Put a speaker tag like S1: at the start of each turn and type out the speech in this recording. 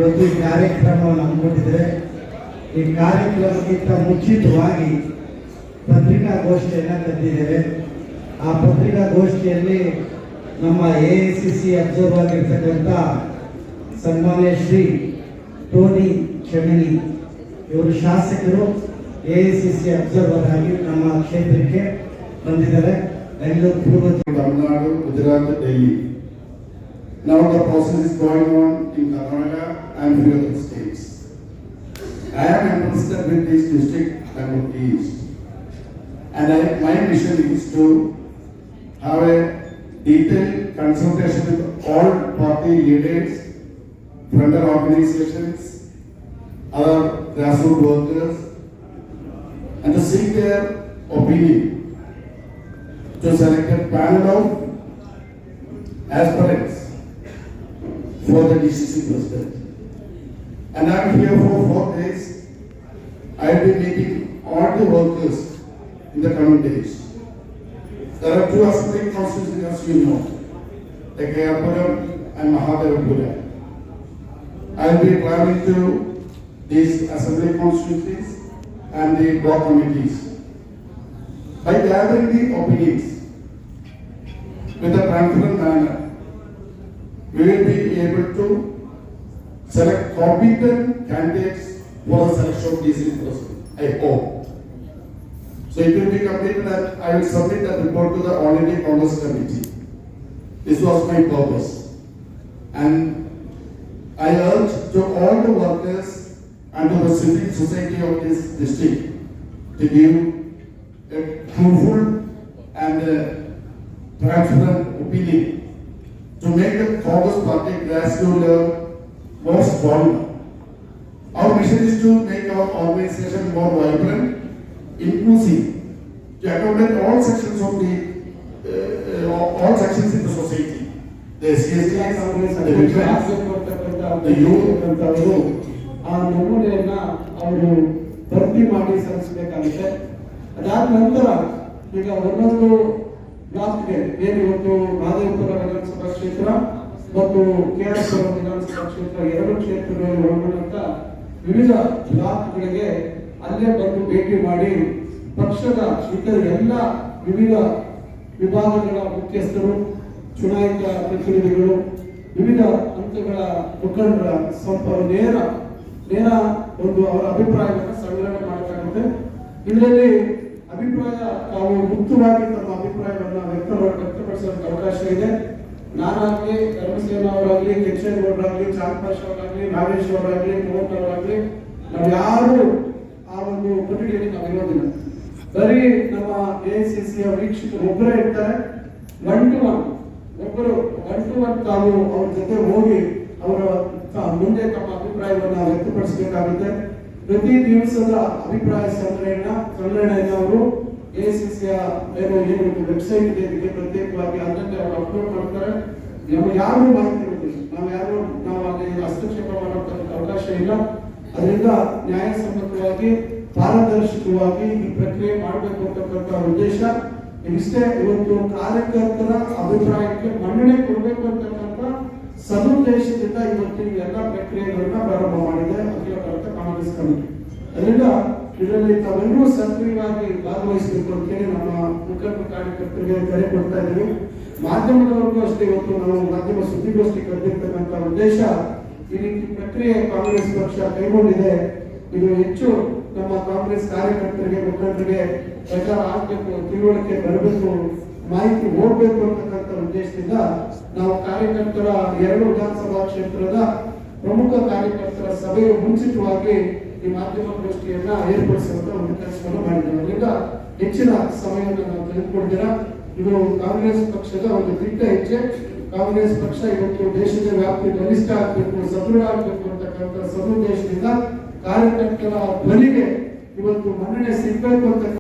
S1: ಇವತ್ತು ಈ ಕಾರ್ಯಕ್ರಮವನ್ನು ಹಮ್ಮಿಕೊಂಡಿದ್ದೇವೆ. ಈ ಕಾರ್ಯಕ್ರಮಕ್ಕಿಂತ ಮುಂಚಿತವಾಗಿ ಪತ್ರಿಕಾಗೋಷ್ಠಿಯನ್ನು ತಂದಿದ್ದೇವೆ. ಆ ಪತ್ರಿಕಾಗೋಷ್ಠಿಯಲ್ಲಿ ನಮ್ಮ AICC ಅಬ್ಸರ್ವ್ ಆಗಿರ್ತಕ್ಕಂಥ ಸನ್ಮಾನ್ಯ ಶ್ರೀ ಟೋನಿ ಚೆಮನಿ ಇವರು ಶಾಸಕರು AICC ಅಬ್ಸರ್ವರ್ ಆಗಿ ನಮ್ಮ ಕ್ಷೇತ್ರಕ್ಕೆ ಬಂದಿದ್ದಾರೆ. ಬೆಂಗಳೂರು ಪೂರ್ವ,
S2: Tamil Nadu, Gujarat, Delhi. Now the process is going on in Karnataka and few other states. I am interested with this district and East, and my mission is to have a detailed consultation with all party leaders, frontal organizations, other grassroots workers, and to seek their opinion to select a panel of aspirants for the DCC president. And I am here for 4 days. I will be meeting all the workers in the coming days. There are 2 assembly constituencies, as you know, the Kayapuram and Mahadevapura. I will be traveling to these assembly constituencies and the block committees. By gathering the opinions with a transparent manner, we will be able to select competent candidates for the selection of DCC president. I hope. So it will be completed and I will submit that report to the All India Congress Committee. This was my purpose. And I urge to all the workers and to the civil society of this district to give a truthful and transparent opinion to make the Congress party grassroots more strong. Our mission is to make our organization more vibrant, inclusive, to accommodate all sections of the all sections in the society. The CST, the veterans, the youth,
S1: ಆ ನಮೂನೆಯನ್ನ ಅವರು ಭರ್ತಿ ಮಾಡಿ ಸಲ್ಲಿಸಬೇಕಾಗುತ್ತೆ. ಅದಾದ ನಂತರ ಈಗ ಒಂದೊಂದು ಬ್ಲಾಕ್ಗೆ ಏನು ಇವತ್ತು ಮಹದೇವಪುರ ವಿಧಾನಸಭಾ ಕ್ಷೇತ್ರ ಮತ್ತು KRS ವಿಧಾನಸಭಾ ಕ್ಷೇತ್ರ 2 ಕ್ಷೇತ್ರಗಳಲ್ಲಿ ಒಳಗೊಂಡಂತ ವಿವಿಧ ಬ್ಲಾಕ್ಗಳಿಗೆ ಅಲ್ಲೇ ಬಂದು ಭೇಟಿ ಮಾಡಿ ಪಕ್ಷದ ಇತರ ಎಲ್ಲ ವಿವಿಧ ವಿಭಾಗಗಳ ಮುಖ್ಯಸ್ಥರು, ಚುನಾಯಿತ ಪ್ರತಿನಿಧಿಗಳು, ವಿವಿಧ ಹಂತಗಳ ಮುಖಂಡರ ನೇರ ಒಂದು ಅವರ ಅಭಿಪ್ರಾಯವನ್ನು ಸಂಗ್ರಹಣೆ ಮಾಡಬೇಕಾಗುತ್ತೆ. ಇದರಲ್ಲಿ ಅಭಿಪ್ರಾಯ ತಾವು ಮುಕ್ತವಾಗಿ ತಮ್ಮ ಅಭಿಪ್ರಾಯವನ್ನು ವ್ಯಕ್ತಪಡಿಸೋದಕ್ಕೆ ಅವಕಾಶ ಇದೆ. ನಾನಾಗ್ಲಿ, ಧರ್ಮಸೇನ ಅವರಾಗ್ಲಿ, ಕೆಚ್ಚೇಗೌಡರಾಗ್ಲಿ, ಚಾಂದ್ಪಾಷ್ ಅವರಾಗ್ಲಿ, ನಾಗೇಶ್ ಅವರಾಗ್ಲಿ, ಮೋಹನ್ ಅವರಾಗ್ಲಿ, ನಾವು ಯಾರು ಆ ಒಂದು ಕೊಠಡಿಯಲ್ಲಿ ನಾವು ಇರೋದಿಲ್ಲ. ಬರೀ ನಮ್ಮ AICC ವೀಕ್ಷಕರು ಒಬ್ಬರೇ ಇರ್ತಾರೆ. 1 to 1 ತಾವು ಅವ್ರ ಜೊತೆ ಹೋಗಿ ಅವರ ಮುಂದೆ ತಮ್ಮ ಅಭಿಪ್ರಾಯವನ್ನು ವ್ಯಕ್ತಪಡಿಸಬೇಕಾಗುತ್ತೆ. ಪ್ರತಿ ದಿವಸದ ಅಭಿಪ್ರಾಯ ಸಂಗ್ರಹಣೆಯನ್ನು ಅವರು AICC ಏನು ವೆಬ್ಸೈಟ್ ಇದೆ, ಇದಕ್ಕೆ ಪ್ರತ್ಯೇಕವಾಗಿ ಅದನ್ನೇ ಅವರು ಅಪ್ಲೋಡ್ ಮಾಡ್ತಾರೆ. ನಮಗೆ ಯಾರು ಮಾಹಿತಿ ಇರುವುದಿಲ್ಲ, ನಾವು ಅಲ್ಲಿ ಹಸ್ತಕ್ಷೇಪ ಮಾಡೋದಕ್ಕೆ ಅವಕಾಶ ಇಲ್ಲ. ಅದರಿಂದ ನ್ಯಾಯಸಮ್ಮತವಾಗಿ ಪಾರದರ್ಶಕವಾಗಿ ಈ ಪ್ರಕ್ರಿಯೆ ಮಾಡಬೇಕು ಅಂತಕ್ಕಂಥ ಉದ್ದೇಶ ಇಷ್ಟೇ. ಇವತ್ತು ಕಾರ್ಯಕರ್ತರ ಅಭಿಪ್ರಾಯಕ್ಕೆ ಮನ್ನಣೆ ಕೊಡಬೇಕು ಅಂತಕ್ಕಂಥ ಸದುದ್ದೇಶದಿಂದ ಇವತ್ತು ಈ ಎಲ್ಲ ಪ್ರಕ್ರಿಯೆಗಳನ್ನ ಪ್ರಾರಂಭ ಮಾಡಿದೆ ಅಖಿಲ ಭಾರತ ಕಾಂಗ್ರೆಸ್ ಕಮಿಟಿ. ಅದರಿಂದ ಇದರಲ್ಲಿ ತಾವೆಲ್ಲರೂ ಸಕ್ರಿಯವಾಗಿ ಭಾಗವಹಿಸಬೇಕು ಅಂತೇಳಿ ನಮ್ಮ ಮುಖಂಡ ಕಾರ್ಯಕರ್ತರಿಗೆ ಕರೆ ಕೊಡ್ತಾ ಇದ್ದೀವಿ. ಮಾಧ್ಯಮದವರೆಗೂ ಅಷ್ಟೇ ಇವತ್ತು ನಾವು ಮಾಧ್ಯಮ ಸುದ್ದಿಗೋಷ್ಠಿ ಕರೆದಿರ್ತಕ್ಕಂಥ ಉದ್ದೇಶ ಈ ರೀತಿ ಪ್ರಕ್ರಿಯೆ ಕಾಂಗ್ರೆಸ್ ಪಕ್ಷ ಕೈಗೊಂಡಿದೆ. ಇದು ಹೆಚ್ಚು ನಮ್ಮ ಕಾಂಗ್ರೆಸ್ ಕಾರ್ಯಕರ್ತರಿಗೆ, ಮುಖಂಡರಿಗೆ ಪ್ರಚಾರ ಆಗಬೇಕು, ತಿಳುವಳಿಕೆ ಬರಬೇಕು, ಮಾಹಿತಿ ಹೋಗ್ಬೇಕು ಅಂತಕ್ಕಂಥ ಉದ್ದೇಶದಿಂದ ನಾವು ಕಾರ್ಯಕರ್ತರ 2 ವಿಧಾನಸಭಾ ಕ್ಷೇತ್ರದ ಪ್ರಮುಖ ಕಾರ್ಯಕರ್ತರ ಸಭೆಯ ಮುಂಚಿತವಾಗಿ ಈ ಮಾಧ್ಯಮ ಗೋಷ್ಠಿಯನ್ನ ಏರ್ಪಡಿಸುವಂತ ಒಂದು ಕೆಲಸವನ್ನು ಮಾಡಿದ್ದೇವೆ. ಅದರಿಂದ ಹೆಚ್ಚಿನ ಸಮಯವನ್ನು ನಾವು ತೆಗೆದುಕೊಂಡಿದ್ದೀರಾ. ಇದು ಕಾಂಗ್ರೆಸ್ ಪಕ್ಷದ ಒಂದು ದಿಟ್ಟ ಹೆಜ್ಜೆ. ಕಾಂಗ್ರೆಸ್ ಪಕ್ಷ ಇವತ್ತು ದೇಶದ ವ್ಯಾಪ್ತಿ ಬಲಿಷ್ಠ ಆಗಬೇಕು, ಸದೃಢ ಆಗಬೇಕು ಅಂತಕ್ಕಂಥ ಸದುದ್ದೇಶದಿಂದ ಕಾರ್ಯಕರ್ತರ ಧ್ವನಿಗೆ ಇವತ್ತು ಮನ್ನಣೆ ಸಿಗಬೇಕು ಅಂತ